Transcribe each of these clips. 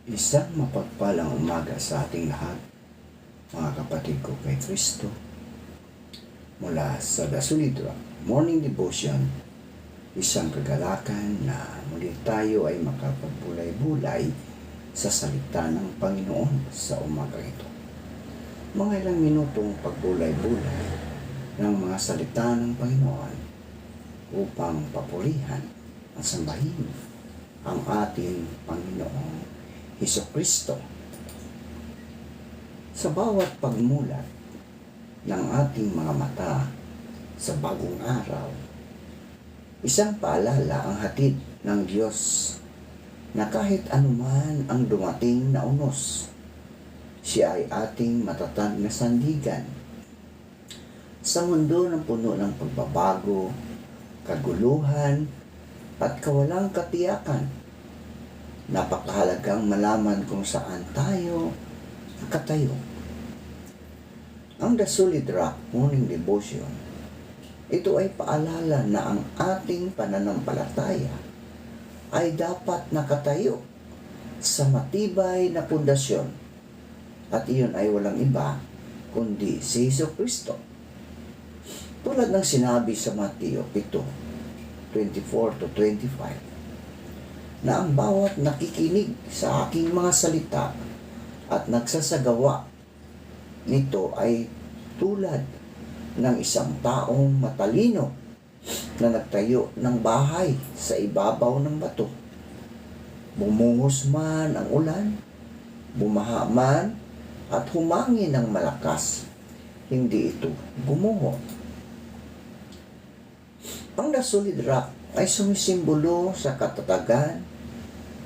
Isang mapagpalang umaga sa ating lahat, mga kapatid ko kay Kristo. Mula sa The Solid Rock Morning Devotion, isang kagalakan na muli tayo ay makapagbulay-bulay sa salita ng Panginoon sa umaga ito. Mga ilang minutong pagbulay-bulay ng mga salita ng Panginoon upang papurihan at sambahin ang ating Panginoong Hesukristo. Sa bawat pagmulat ng ating mga mata sa bagong araw, isang paalala ang hatid ng Diyos na kahit anuman ang dumating na unos, siya ay ating matatag na sandigan. Sa mundo ng puno ng pagbabago, kaguluhan, at kawalang katiyakan, napakahalagang malaman kung saan tayo nakatayo. Ang The Solid Rock Morning Devotion, ito ay paalala na ang ating pananampalataya ay dapat nakatayo sa matibay na pundasyon, at iyon ay walang iba kundi si Hesukristo. Tulad ng sinabi sa Mateo 7:24-25, na ang bawat nakikinig sa aking mga salita at nagsasagawa nito ay tulad ng isang taong matalino na nagtayo ng bahay sa ibabaw ng bato. Bumuhos man ang ulan, bumaha man at humangin ng malakas, hindi ito gumuho. Ang The Solid Rock ay sumisimbolo sa katatagan,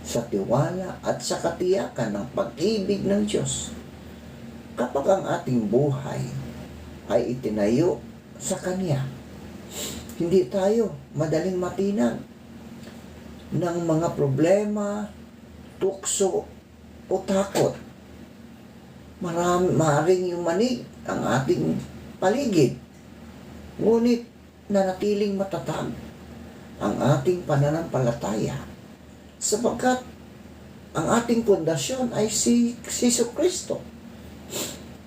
sa tiwala at sa katiyakan ng pag-ibig ng Diyos. Kapag ang ating buhay ay itinayo sa Kanya, hindi tayo madaling matinag ng mga problema, tukso o takot. Maaaring yumanig ang ating paligid, ngunit nanatiling matatag ang ating pananampalataya, sapagkat ang ating pundasyon ay si Hesukristo.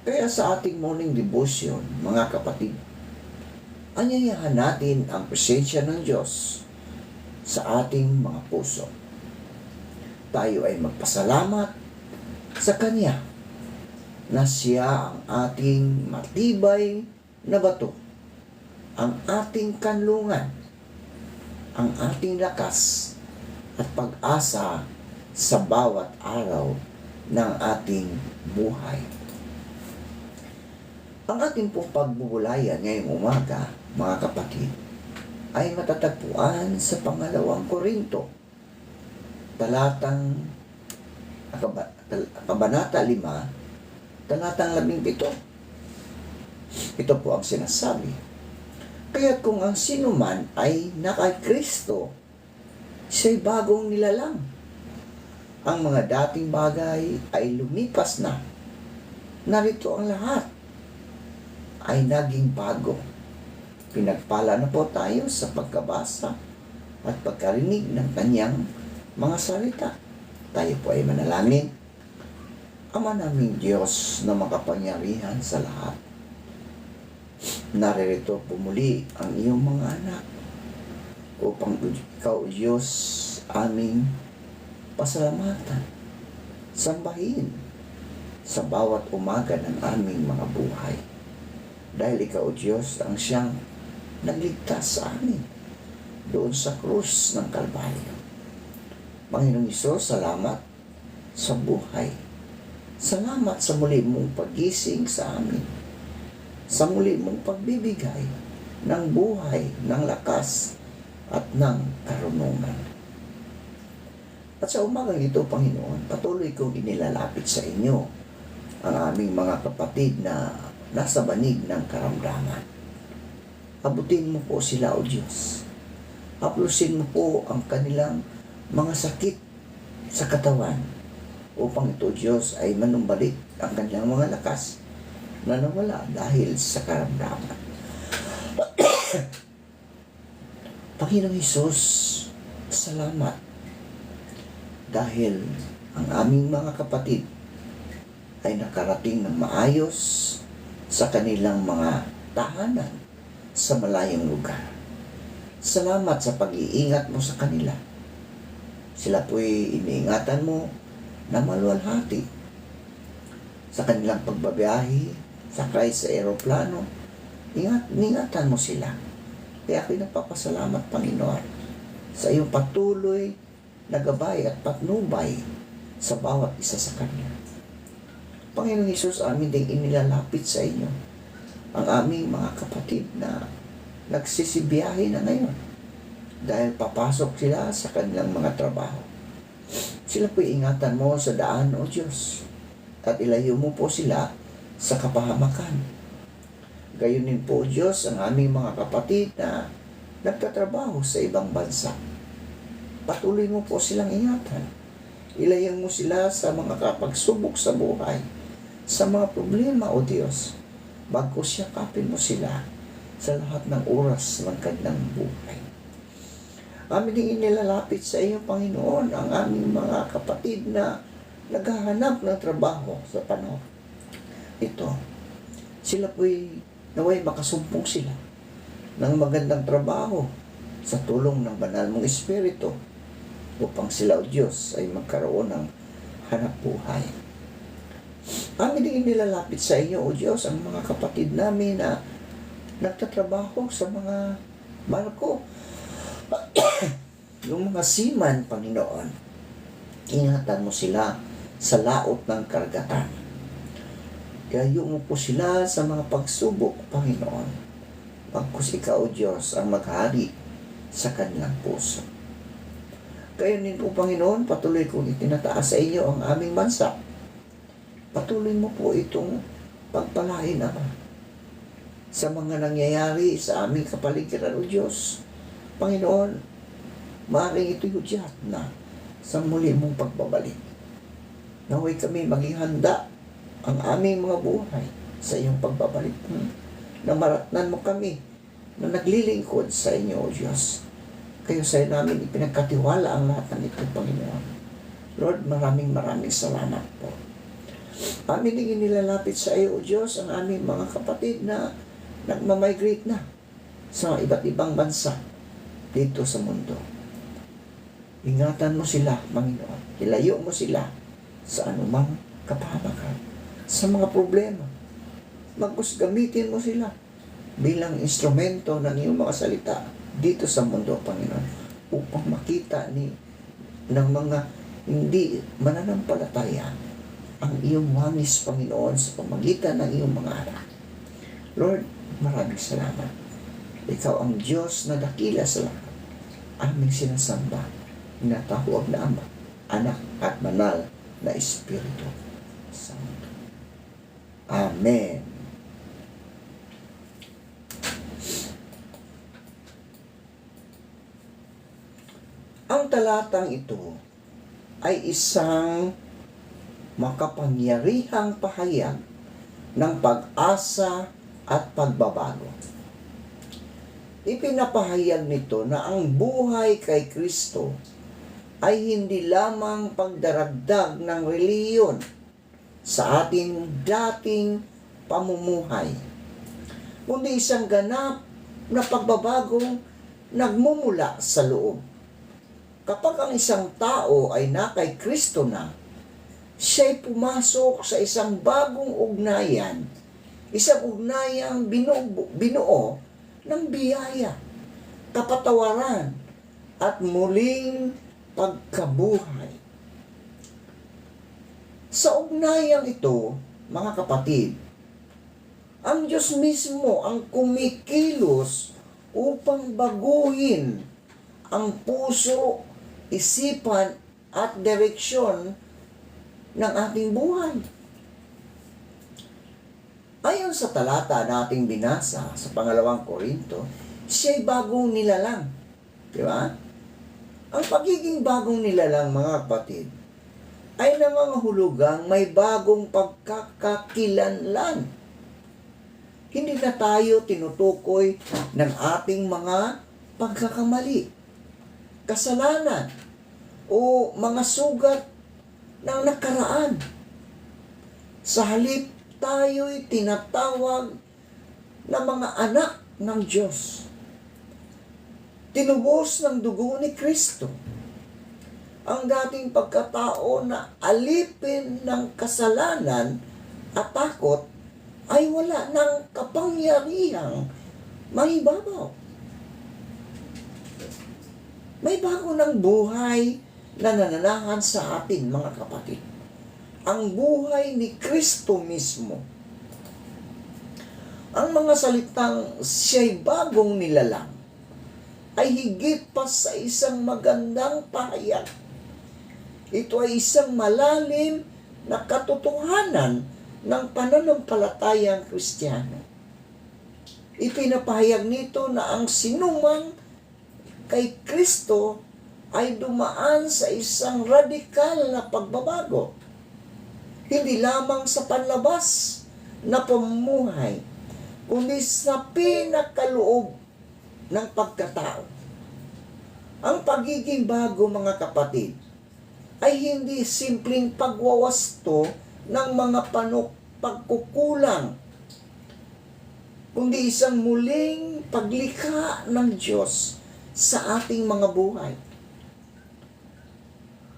Kaya sa ating morning devotion, mga kapatid, anyayahan natin ang presensya ng Diyos sa ating mga puso. Tayo ay magpasalamat sa Kanya na Siya ang ating matibay na bato, ang ating kanlungan, ang ating lakas at pag-asa sa bawat araw ng ating buhay. Ang ating pong pagbubulayan ngayong umaga, mga kapatid, ay matatagpuan sa pangalawang Korinto, Kabanata 5, talatang 17. Ito po ang sinasabi: kaya't kung ang sino man ay naka Kristo, siya'y bagong nilalang. Ang mga dating bagay ay lumipas na. Narito ang lahat ay naging bago. Pinagpala na po tayo sa pagkabasa at pagkarinig ng Kanyang mga salita. Tayo po ay manalangin. Ama naming Diyos na makapangyarihan sa lahat, naririto pumuli ang iyong mga anak upang ikaw, Diyos, aming pasalamatan, sambahin sa bawat umaga ng aming mga buhay. Dahil ikaw, Diyos, ang siyang nagligtas sa amin doon sa krus ng Kalbaryo. Panginoong Hesus, salamat sa buhay. Salamat sa muli mong pagising sa amin, sa muli mong pagbibigay ng buhay, ng lakas, at ng karunungan. At sa umagang ito, Panginoon, patuloy kong inilalapit sa inyo ang aming mga kapatid na nasa banig ng karamdaman. Abutin mo po sila, O Diyos. Haplusin mo po ang kanilang mga sakit sa katawan, upang ito, Diyos, ay manumbalik ang kanilang mga lakas na nawala dahil sa karamdaman. Panginoong Hesus, salamat dahil ang aming mga kapatid ay nakarating ng maayos sa kanilang mga tahanan sa malayong lugar. Salamat sa pag-iingat mo sa kanila. Sila po'y iniingatan mo na maluwalhati sa kanilang pagbabiyahe, sakay sa eroplano. Ingatan mo sila. Kaya ako'y nagpapasalamat, Panginoon, sa iyong patuloy na gabay at patnubay sa bawat isa sa kanila. Panginoon Hesus, amin ding inilalapit sa inyo ang aming mga kapatid na nagsisibiyahe na ngayon dahil papasok sila sa kanilang mga trabaho. Sila po'y ingatan mo sa daan, O Diyos, at ilayo mo po sila sa kapahamakan. Gayon din po, O Diyos, ang aming mga kapatid na nagtatrabaho sa ibang bansa. Patuloy mo po silang ingatan. Ilayo mo sila sa mga kapagsubok sa buhay, sa mga problema, O Diyos. Bagkus yakapin mo sila sa lahat ng oras ng kanilang buhay. Amin din inilalapit sa iyo, Panginoon, ang aming mga kapatid na naghahanap ng trabaho sa panahon ito. Sila po'y naway makasumpong sila ng magandang trabaho sa tulong ng banal mong Espiritu upang sila, O Diyos, ay magkaroon ng hanap buhay. Amin din inilalapit sa iyo, O Diyos, ang mga kapatid namin na nagtatrabaho sa mga barko. Yung mga seaman, Panginoon, ingatan mo sila sa laot ng karagatan. Gayo mo po sila sa mga pagsubok, Panginoon. Bagkus ikaw, O Diyos, ang maghari sa kanilang puso. Gayon din po, Panginoon, patuloy kong itinataas sa iyo ang aming bansa. Patuloy mo po itong pagpalain, Ama, sa mga nangyayari sa aming kapaligiran, O Diyos. Panginoon, maaaring ito'y hudyat na sa muli mong pagbabalik. Naway kami maging handa ang aming mga buhay sa iyong pagbabalik. Na maratnan mo kami na naglilingkod sa inyo, O Diyos. Kayo sa namin ipinagkatiwala ang lahat ng ito, Panginoon. Lord, maraming salamat po. Amin din inilalapit sa iyo, O Diyos, ang aming mga kapatid na nagmamigrate na sa iba't ibang bansa dito sa mundo. Ingatan mo sila, Panginoon. Ilayo mo sila sa anumang kapahamakan, sa mga problema. Bagkus gamitin mo sila bilang instrumento ng iyong mga salita dito sa mundo, Panginoon, upang makita ng mga hindi mananampalataya ang iyong wangis, Panginoon, sa pamagitan ng iyong mga anak. Lord, maraming salamat. Ikaw ang Diyos na dakila sa lahat. Aming sinasamba, inatawag na Ama, Anak at Banal na Espiritu Santo. Amen. Ang talatang ito ay isang makapangyarihang pahayag ng pag-asa at pagbabago. Ipinapahayag nito na ang buhay kay Kristo ay hindi lamang pagdaragdag ng reliyon sa ating dating pamumuhay, kundi isang ganap na pagbabagong nagmumula sa loob. Kapag ang isang tao ay na kay Kristo na, siya'y pumasok sa isang bagong ugnayan, isang ugnayang binuo ng biyaya, kapatawaran, at muling pagkabuhay. Sa ugnayang ito, mga kapatid, ang Diyos mismo ang kumikilos upang baguhin ang puso, isipan, at direksyon ng ating buhay. Ayon sa talata na ating binasa sa 2 Korinto, siya'y bagong nilalang. Di ba? Ang pagiging bagong nilalang, mga kapatid, ay nangangahulugang may bagong pagkakakilanlan. Hindi na tayo tinutukoy ng ating mga pagkakamali, kasalanan, o mga sugat ng nakaraan. Sa halip, tayo'y tinatawag na mga anak ng Diyos. Tinubos ng dugo ni Kristo ang dating pagkatao na alipin ng kasalanan at takot ay wala ng kapangyarihang maibabaw. May bago ng buhay na nananahan sa atin, mga kapatid. Ang buhay ni Kristo mismo. Ang mga salitang siya'y bagong nilalang ay higit pa sa isang magandang pahayag. Ito ay isang malalim na katotohanan ng pananampalatayang Kristiyano. Ipinapahayag nito na ang sinumang kay Kristo ay dumaan sa isang radikal na pagbabago. Hindi lamang sa panlabas na pamumuhay, kundi sa pinakaloob ng pagkatao. Ang pagiging bago, mga kapatid, ay hindi simpleng pagwawasto ng mga pagkukulang, kundi isang muling paglikha ng Diyos sa ating mga buhay.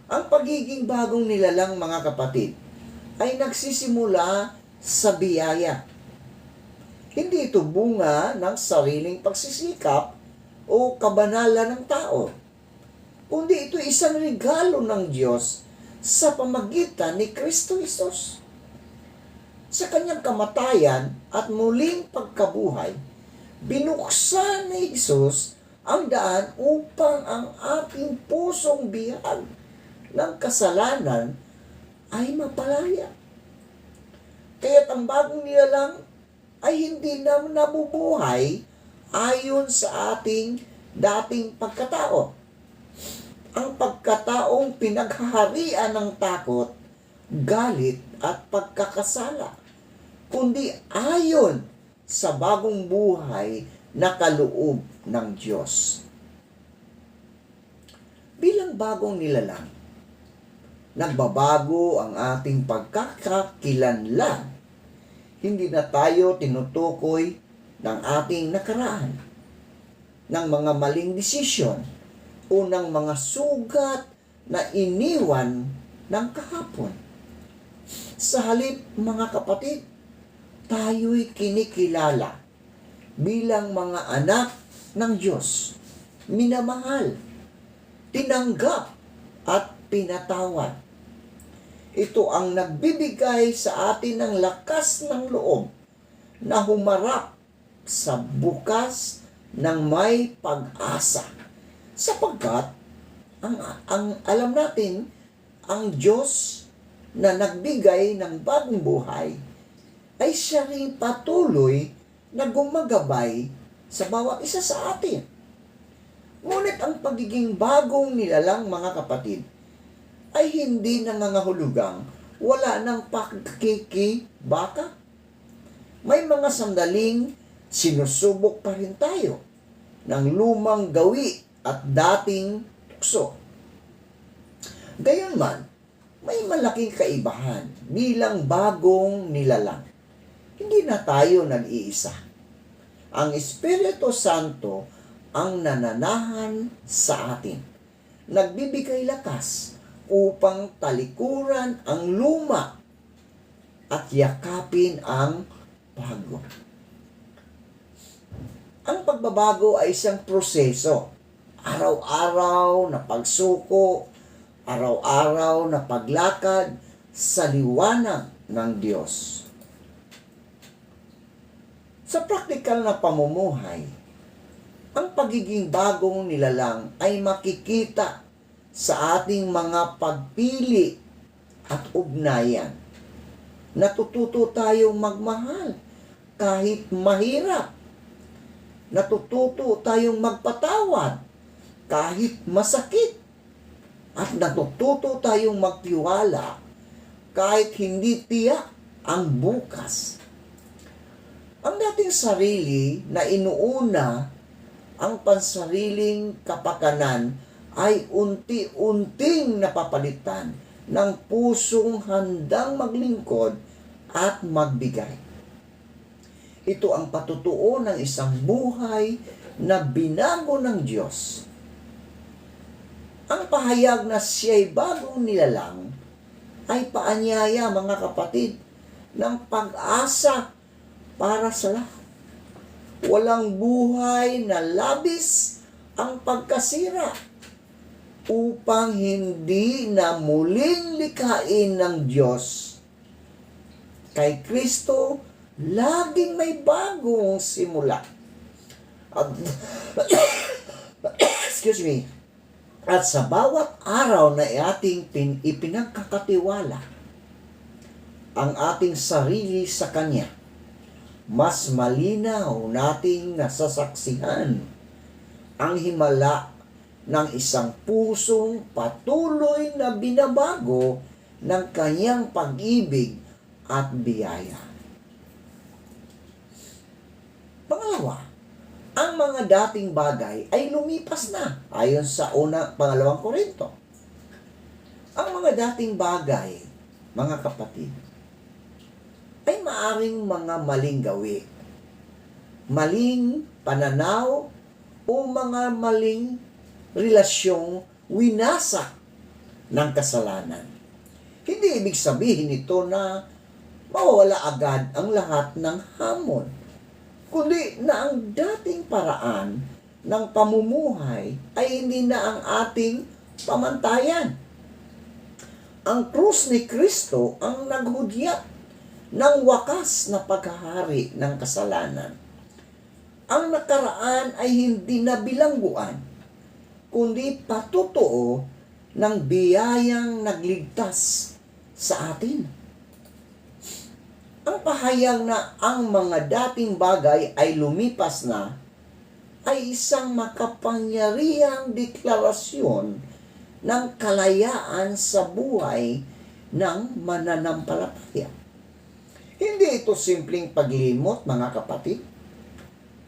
Ang pagiging bagong nilalang, mga kapatid, ay nagsisimula sa biyaya. Hindi ito bunga ng sariling pagsisikap o kabanalan ng tao, kundi ito isang regalo ng Diyos sa pamagitan ni Kristo Jesus. Sa kanyang kamatayan at muling pagkabuhay, binuksan ni Jesus ang daan upang ang ating pusong bihag ng kasalanan ay mapalaya. Kaya't ang bagong nilalang ay hindi na nabubuhay ayon sa ating dating pagkatao. Ang pagkataong pinaghaharian ng takot, galit at pagkakasala, kundi ayon sa bagong buhay na kaloob ng Diyos. Bilang bagong nilalang, nagbabago ang ating pagkakakilanlan. Hindi na tayo tinutukoy ng ating nakaraan, ng mga maling desisyon, o ng mga sugat na iniwan ng kahapon. Sa halip, mga kapatid, tayo'y kinikilala bilang mga anak ng Diyos, minamahal, tinanggap at pinatawad. Ito ang nagbibigay sa atin ng lakas ng loob na humarap sa bukas ng may pag-asa. Sapagkat, ang alam natin, ang Diyos na nagbigay ng bagong buhay ay siya rin patuloy na gumagabay sa bawat isa sa atin. Ngunit ang pagiging bagong nilalang, mga kapatid, ay hindi nangangahulugang wala ng pakikibaka. May mga sandaling sinusubok pa rin tayo ng lumang gawi at dating tukso. Gayunman, may malaking kaibahan bilang bagong nilalang. Hindi na tayo nag-iisa. Ang Espiritu Santo ang nananahan sa atin. Nagbibigay lakas upang talikuran ang luma at yakapin ang bago. Ang pagbabago ay isang proseso. Araw-araw na pagsuko, araw-araw na paglakad sa liwanag ng Diyos. Sa praktikal na pamumuhay, ang pagiging bagong nilalang ay makikita sa ating mga pagpili at ugnayan. Natututo tayong magmahal kahit mahirap. Natututo tayong magpatawad kahit masakit. At natututo tayong magtiwala kahit hindi tiyak ang bukas. Ang dating sarili na inuuna ang pansariling kapakanan ay unti-unting napapalitan ng pusong handang maglingkod at magbigay. Ito ang patutuo ng isang buhay na binago ng Diyos. Ang pahayag na siya'y bagong nilalang ay paanyaya, mga kapatid, ng pag-asa para sa lahat. Walang buhay na labis ang pagkasira upang hindi na muling likhain ng Diyos. Kay Kristo, laging may bagong simula. At, excuse me. At sa bawat araw na ating ipinagkakatiwala ang ating sarili sa Kanya, mas malinaw nating nasasaksihan ang himala ng isang pusong patuloy na binabago ng Kanyang pag-ibig at biyaya. Pangalawa, ang mga dating bagay ay lumipas na ayon sa pangalawang Korinto. Ang mga dating bagay, mga kapatid, ay maaring mga maling gawi, maling pananaw, o mga maling relasyong winasak ng kasalanan. Hindi ibig sabihin ito na mawawala agad ang lahat ng hamon, kundi na ang dating paraan ng pamumuhay ay hindi na ang ating pamantayan. Ang krus ni Kristo ang naghudyat ng wakas na paghahari ng kasalanan. Ang nakaraan ay hindi na bilangguan, kundi patutuo ng biyayang nagligtas sa atin. Ang pahayag na ang mga dating bagay ay lumipas na ay isang makapangyarihang deklarasyon ng kalayaan sa buhay ng mananampalataya. Hindi ito simpleng paglimot, mga kapatid.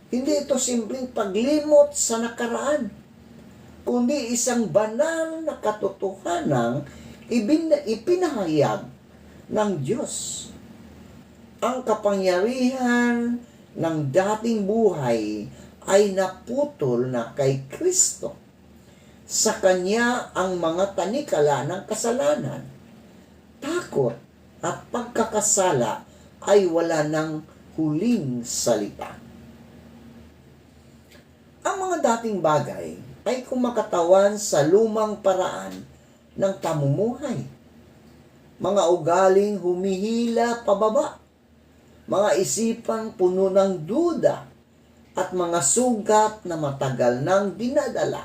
Hindi ito simpleng paglimot sa nakaraan, kundi isang banal na katotohanang ipinahayag ng Diyos. Ang kapangyarihan ng dating buhay ay naputol na kay Kristo. Sa Kanya ang mga tanikala ng kasalanan, takot at pagkakasala ay wala ng huling salita. Ang mga dating bagay ay kumakatawan sa lumang paraan ng pamumuhay. Mga ugaling humihila pababa, mga isipang puno ng duda, at mga sugat na matagal nang dinadala.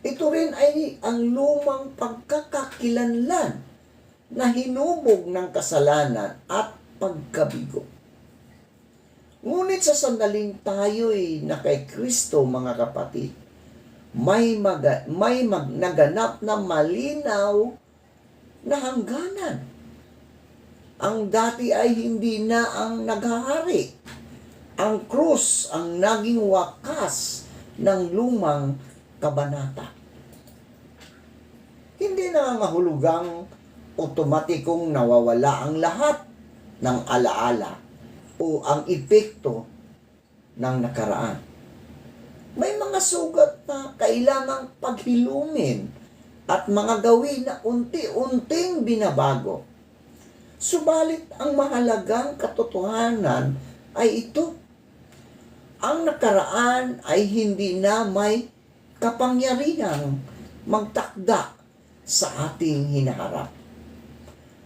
Ito rin ay ang lumang pagkakakilanlan na hinubog ng kasalanan at pagkabigo. Ngunit sa sandaling tayo'y na kay Kristo, mga kapatid, may naganap na malinaw na hangganan. Ang dati ay hindi na ang naghahari. Ang krus ang naging wakas ng lumang kabanata. Hindi nangangahulugang otomatikong nawawala ang lahat ng alaala o ang epekto ng nakaraan. May mga sugat na kailangang paghilumin at mga gawin na unti-unting binabago. Subalit ang mahalagang katotohanan ay ito. Ang nakaraan ay hindi na may kapangyarihang magtakda sa ating hinaharap.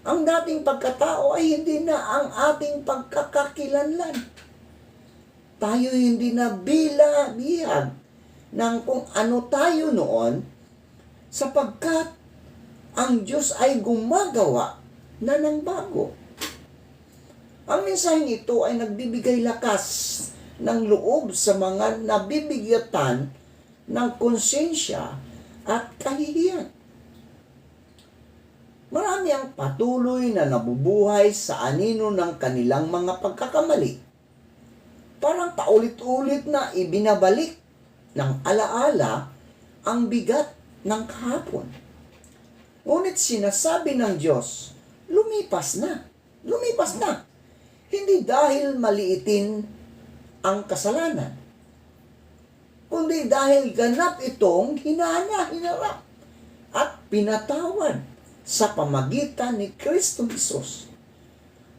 Ang dating pagkatao ay hindi na ang ating pagkakakilanlan. Tayo hindi na bihag ng kung ano tayo noon, sapagkat ang Diyos ay gumagawa na ng bago. Ang mensaheng ito ay nagbibigay lakas ng loob sa mga nabibigyatan ng konsensya at kahihiyan. Marami ang patuloy na nabubuhay sa anino ng kanilang mga pagkakamali. Parang paulit-ulit na ibinabalik ng alaala ang bigat ng kahapon. Ngunit sinasabi ng Diyos, lumipas na. Lumipas na. Hindi dahil maliitin ang kasalanan, kundi dahil ganap itong hinarap at pinatawad sa pamagitan ni Kristo Jesus.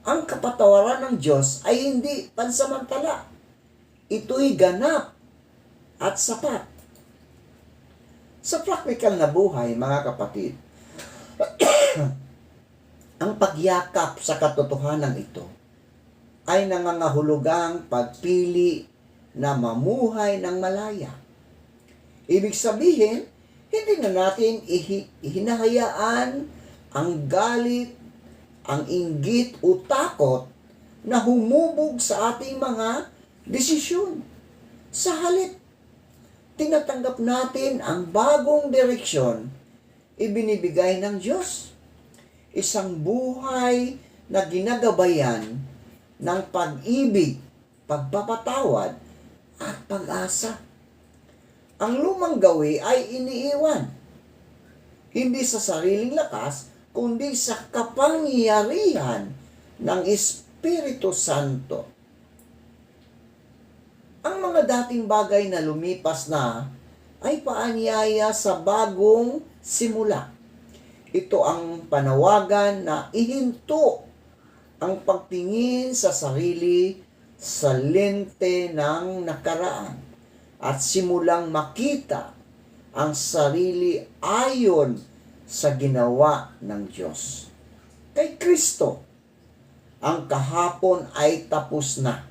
Ang kapatawaran ng Diyos ay hindi pansamantala. Ito'y ganap at sapat. Sa praktikal na buhay, mga kapatid, ang pagyakap sa katotohanan ito ay nangangahulugang pagpili na mamuhay ng malaya. Ibig sabihin, hindi na natin hinahayaan ang galit, ang inggit o takot na humubog sa ating mga desisyon. Sa halip, tinatanggap natin ang bagong direksyon ibinibigay ng Diyos. Isang buhay na ginagabayan ng pag-ibig, pagpapatawad, at pag-asa. Ang lumang gawi ay iniiwan, hindi sa sariling lakas, kundi sa kapangyarihan ng Espiritu Santo. Ang mga dating bagay na lumipas na ay paanyaya sa bagong simula. Ito ang panawagan na ihinto ang pagtingin sa sarili sa lente ng nakaraan at simulang makita ang sarili ayon sa ginawa ng Diyos. Kay Kristo, ang kahapon ay tapos na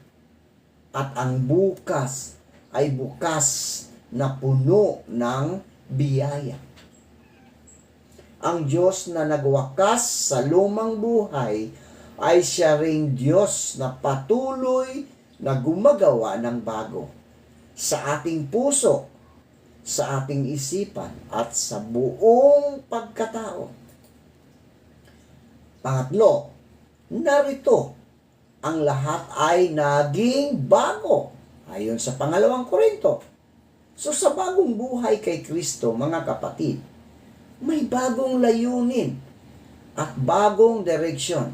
at ang bukas ay bukas na puno ng biyaya. Ang Diyos na nagwakas sa lumang buhay ay siya ring Diyos na patuloy na gumagawa ng bago sa ating puso, sa ating isipan, at sa buong pagkatao. Pangatlo, narito, ang lahat ay naging bago, ayon sa 2 Korinto. So sa bagong buhay kay Kristo, mga kapatid, may bagong layunin at bagong direksyon.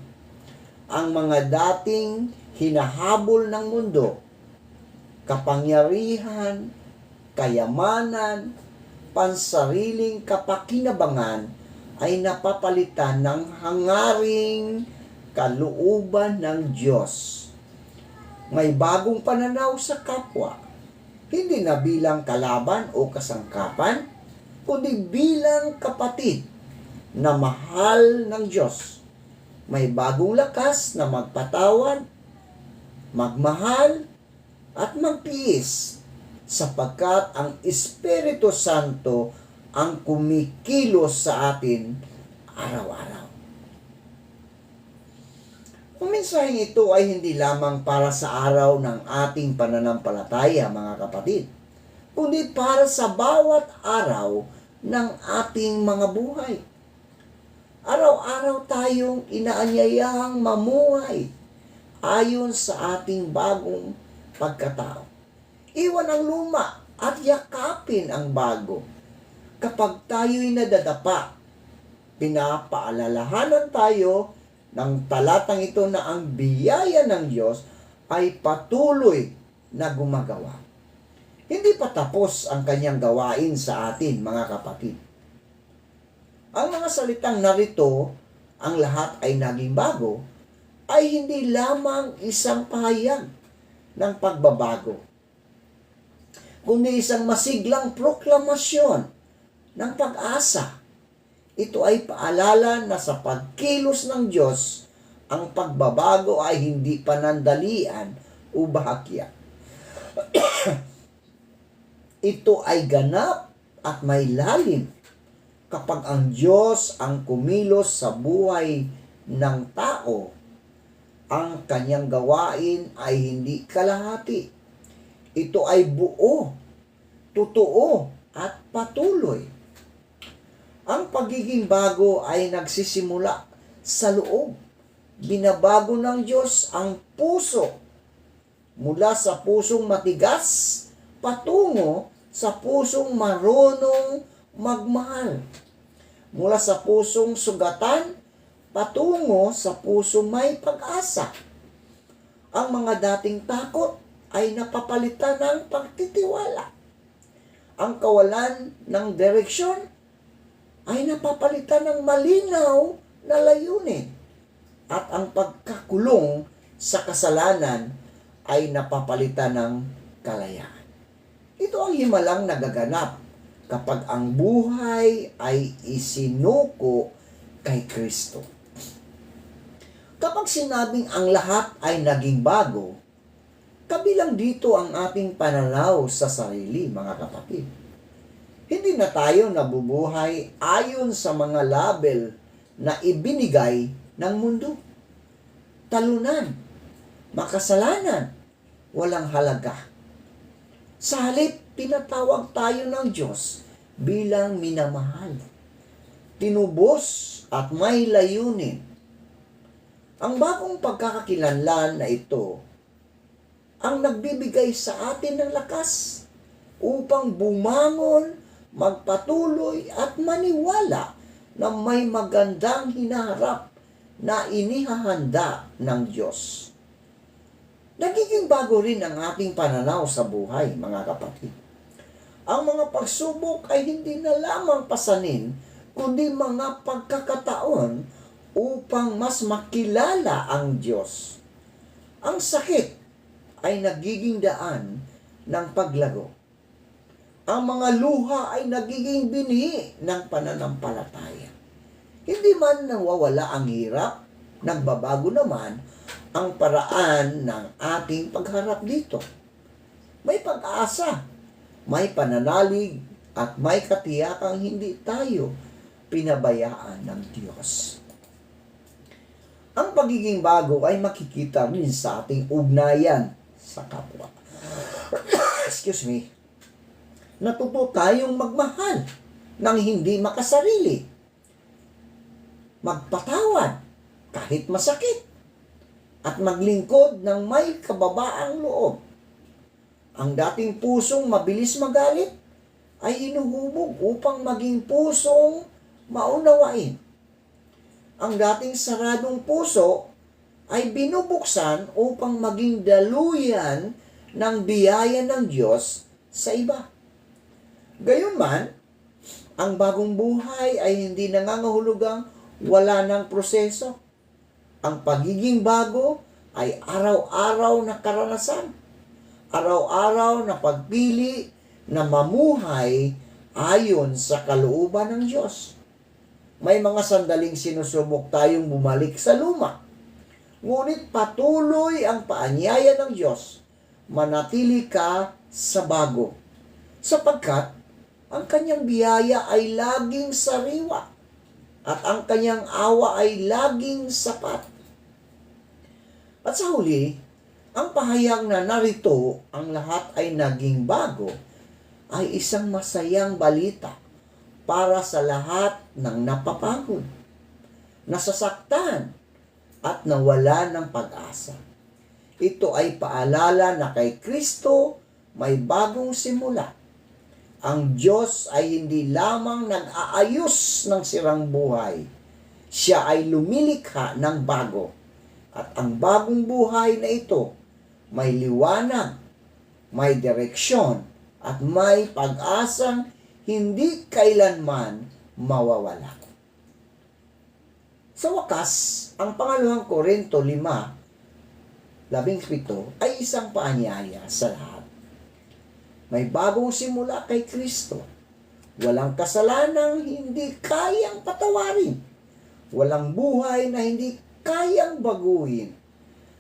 Ang mga dating hinahabol ng mundo, kapangyarihan, kayamanan, pansariling kapakinabangan ay napapalitan ng hangaring kalooban ng Diyos. May bagong pananaw sa kapwa, hindi na bilang kalaban o kasangkapan, kundi bilang kapatid na mahal ng Diyos. May bagong lakas na magpatawad, magmahal, at magtiis, sapagkat ang Espiritu Santo ang kumikilos sa atin araw-araw. Ang mensaheng ito ay hindi lamang para sa araw ng ating pananampalataya, mga kapatid, kundi para sa bawat araw ng ating mga buhay. Araw-araw tayong inaanyayahang mamuhay ayon sa ating bagong pagkatao. Iwan ang luma at yakapin ang bago. Kapag tayo'y nadadapa, pinapaalalahanan tayo ng talatang ito na ang biyaya ng Diyos ay patuloy na gumagawa. Hindi pa tapos ang kanyang gawain sa atin, mga kapatid. Ang mga salitang narito, ang lahat ay naging bago, ay hindi lamang isang pahayag ng pagbabago, kundi isang masiglang proklamasyon ng pag-asa. Ito ay paalala na sa pagkilos ng Diyos, ang pagbabago ay hindi panandalian o bahagya. Ito ay ganap at may lalim kapag ang Diyos ang kumilos sa buhay ng tao. Ang kanyang gawain ay hindi kalahati. Ito ay buo, totoo, at patuloy. Ang pagiging bago ay nagsisimula sa loob. Binabago ng Diyos ang puso mula sa pusong matigas patungo sa pusong marunong magmahal. mula sa pusong sugatan patungo sa pusong may pag-asa. Ang mga dating takot ay napapalitan ng pagtitiwala. Ang kawalan ng direksyon ay napapalitan ng malinaw na layunin. At ang pagkakulong sa kasalanan ay napapalitan ng kalayaan. Ito ang himalang nagaganap kapag ang buhay ay isinuko kay Kristo. Kapag sinabing ang lahat ay naging bago, kabilang dito ang ating pananaw sa sarili, mga kapatid. Hindi na tayo nabubuhay ayon sa mga label na ibinigay ng mundo. Talunan, makasalanan, walang halaga. Sa halip, tinatawag tayo ng Diyos bilang minamahal, tinubos at may layunin. Ang bagong pagkakakilanlan na ito ang nagbibigay sa atin ng lakas upang bumangon, magpatuloy at maniwala na may magandang hinaharap na inihahanda ng Diyos. Nagiging bago rin ang ating pananaw sa buhay, mga kapatid. Ang mga pagsubok ay hindi na lamang pasanin, kundi mga pagkakataon upang mas makilala ang Diyos. Ang sakit ay nagiging daan ng paglago. Ang mga luha ay nagiging binhi ng pananampalataya. Hindi man nawawala ang hirap, nagbabago naman ang paraan ng ating pagharap dito. May pag-asa, may pananalig, at may katiyakang hindi tayo pinabayaan ng Diyos. Ang pagiging bago ay makikita rin sa ating ugnayan sa kapwa. Excuse me. Natuto tayong magmahal nang hindi makasarili. Magpatawad kahit masakit. At maglingkod ng may kababaang loob. Ang dating pusong mabilis magalit ay inuhubog upang maging pusong maunawain. Ang dating saradong puso ay binubuksan upang maging daluyan ng biyaya ng Diyos sa iba. Gayunman, ang bagong buhay ay hindi nangangahulugang wala ng proseso. Ang pagiging bago ay araw-araw na karanasan. Araw-araw na pagpili na mamuhay ayon sa kalooban ng Diyos. May mga sandaling sinusubok tayong bumalik sa luma. Ngunit patuloy ang paanyaya ng Diyos, manatili ka sa bago. Sapagkat ang kanyang biyaya ay laging sariwa at ang kanyang awa ay laging sapat. At sa huli, ang pahayag na narito ang lahat ay naging bago ay isang masayang balita para sa lahat ng napapagod, nasasaktan, at nawala ng pag-asa. Ito ay paalala na kay Kristo may bagong simula. Ang Diyos ay hindi lamang nag-aayos ng sirang buhay. Siya ay lumilikha ng bago. At ang bagong buhay na ito may liwanag, may direksyon, at may pag-asang hindi kailanman mawawala. Sa wakas, ang pangalawang Korinto 5:17 ay isang paanyaya sa lahat. May bagong simula kay Kristo. Walang kasalanang hindi kayang patawarin. Walang buhay na hindi kayang baguhin.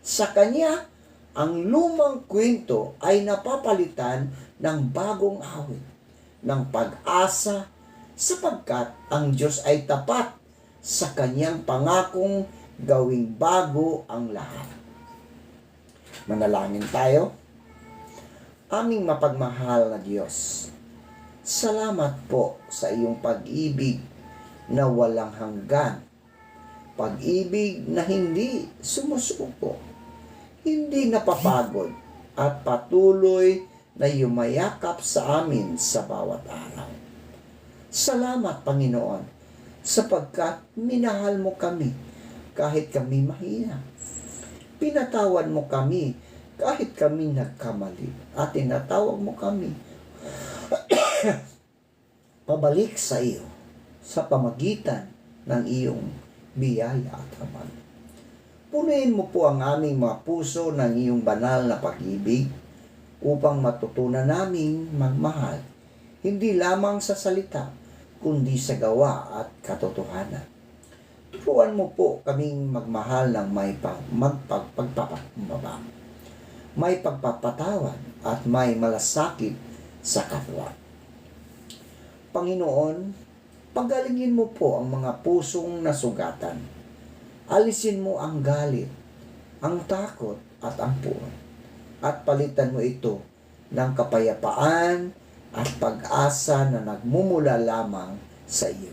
Sa Kanya, ang lumang kwento ay napapalitan ng bagong awit, ng pag-asa, sapagkat ang Diyos ay tapat sa Kanyang pangakong gawing bago ang lahat. Manalangin tayo. Aming mapagmahal na Diyos, salamat po sa iyong pag-ibig na walang hanggan. Pag-ibig na hindi sumusuko, hindi napapagod, at patuloy na yumayakap sa amin sa bawat araw. Salamat, Panginoon, sapagkat minahal mo kami kahit kami mahina. Pinatawad mo kami kahit kami nagkamali, at tinatawag mo kami pabalik sa iyo sa pamagitan ng iyong biyaya at amal. Punuin mo po ang aming mga puso ng iyong banal na pag-ibig upang matutunan naming magmahal, hindi lamang sa salita, kundi sa gawa at katotohanan. Turuan mo po kaming magmahal ng may pagpapakumbaba, may pagpapatawad at may malasakit sa kapwa. Panginoon, pagalingin mo po ang mga pusong nasugatan. Alisin mo ang galit, ang takot at ang puot, at palitan mo ito ng kapayapaan at pag-asa na nagmumula lamang sa iyo.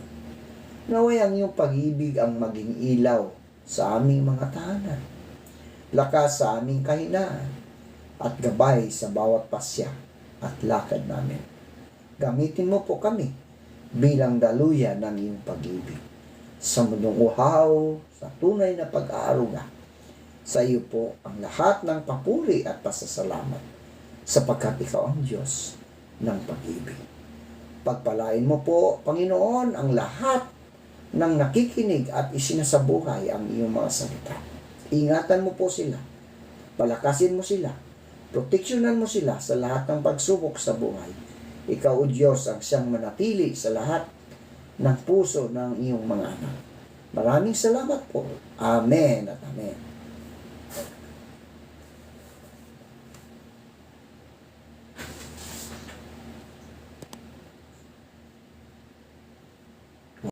Naway ang iyong pag-ibig ang maging ilaw sa aming mga tahanan, lakas sa aming kahinaan, at gabay sa bawat pasya at lakad namin. Gamitin mo po kami bilang daluyan ng iyong pag-ibig sa mundong uhaw, sa tunay na pag-aaruga. Sa iyo po ang lahat ng papuri at pasasalamat, sapagkat ikaw ang Diyos ng pag-ibig. Pagpalain mo po, Panginoon, ang lahat ng nakikinig at isinasabuhay ang iyong mga salita. Ingatan mo po sila, palakasin mo sila, proteksyonan mo sila sa lahat ng pagsubok sa buhay. Ikaw, O Diyos, ang siyang manatili sa lahat ng puso ng iyong mga anak. Maraming salamat po. Amen at amen.